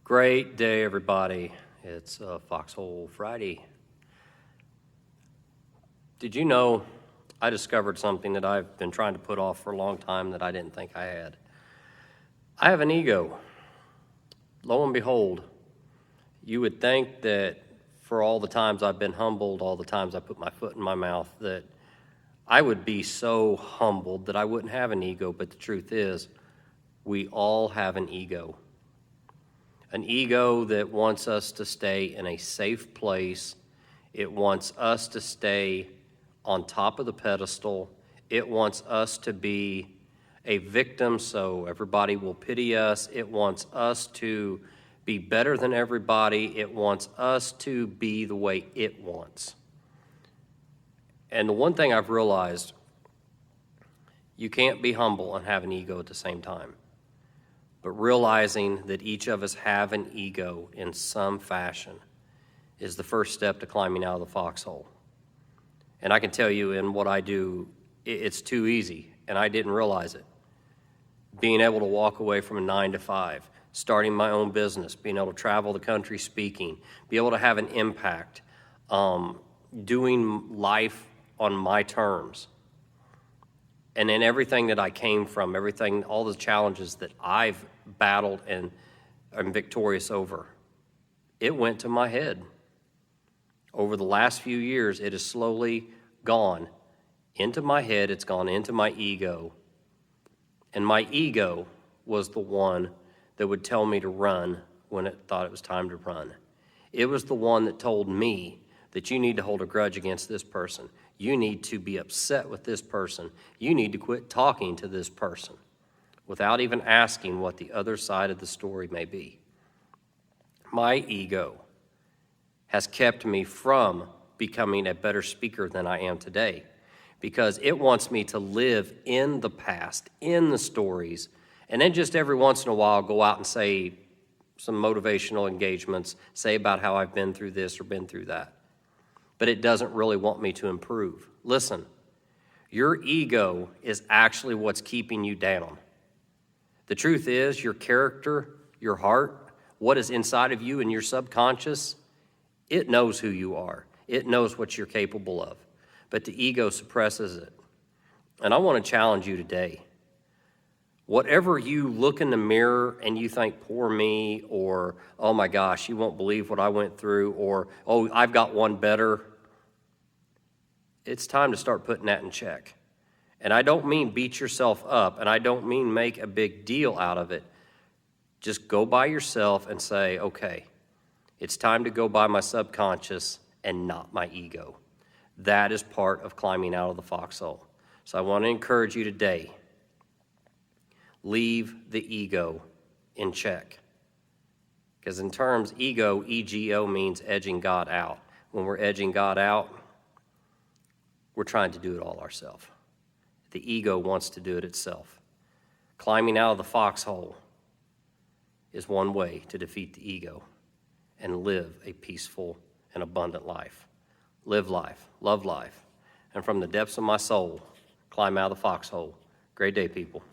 Great day, everybody. It's Foxhole Friday. Did you know I discovered something that I've been trying to put off for a long time that I didn't think I had? I have an ego. Lo and behold, you would think that for all the times I've been humbled, all the times I put my foot in my mouth, that I would be so humbled that I wouldn't have an ego, but the truth is, we all have an ego. An ego that wants us to stay in a safe place. It wants us to stay on top of the pedestal. It wants us to be a victim so everybody will pity us. It wants us to be better than everybody. It wants us to be the way it wants. And the one thing I've realized, you can't be humble and have an ego at the same time. But realizing that each of us have an ego in some fashion is the first step to climbing out of the foxhole. And I can tell you in what I do, it's too easy, and I didn't realize it. Being able to walk away from a 9 to 5, starting my own business, being able to travel the country speaking, be able to have an impact, doing life on my terms. And in everything that I came from, everything, all the challenges that I've battled and am victorious over, it went to my head. Over the last few years, it has slowly gone into my head. It's gone into my ego. And my ego was the one that would tell me to run when it thought it was time to run. It was the one that told me that you need to hold a grudge against this person. You need to be upset with this person. You need to quit talking to this person without even asking what the other side of the story may be. My ego has kept me from becoming a better speaker than I am today because it wants me to live in the past, in the stories, and then just every once in a while go out and say some motivational engagements, say about how I've been through this or been through that. But it doesn't really want me to improve. Listen, your ego is actually what's keeping you down. The truth is, your character, your heart, what is inside of you and your subconscious, it knows who you are. It knows what you're capable of. But the ego suppresses it. And I want to challenge you today. Whatever you look in the mirror and you think, poor me, or, oh my gosh, you won't believe what I went through, or, oh, I've got one better, it's time to start putting that in check. And I don't mean beat yourself up, and I don't mean make a big deal out of it. Just go by yourself and say, okay, it's time to go by my subconscious and not my ego. That is part of climbing out of the foxhole. So I want to encourage you today, leave the ego in check. Because in terms, ego, E-G-O, means edging God out. When we're edging God out, we're trying to do it all ourselves. The ego wants to do it itself. Climbing out of the foxhole is one way to defeat the ego and live a peaceful and abundant life. Live life, love life, and from the depths of my soul, climb out of the foxhole. Great day, people.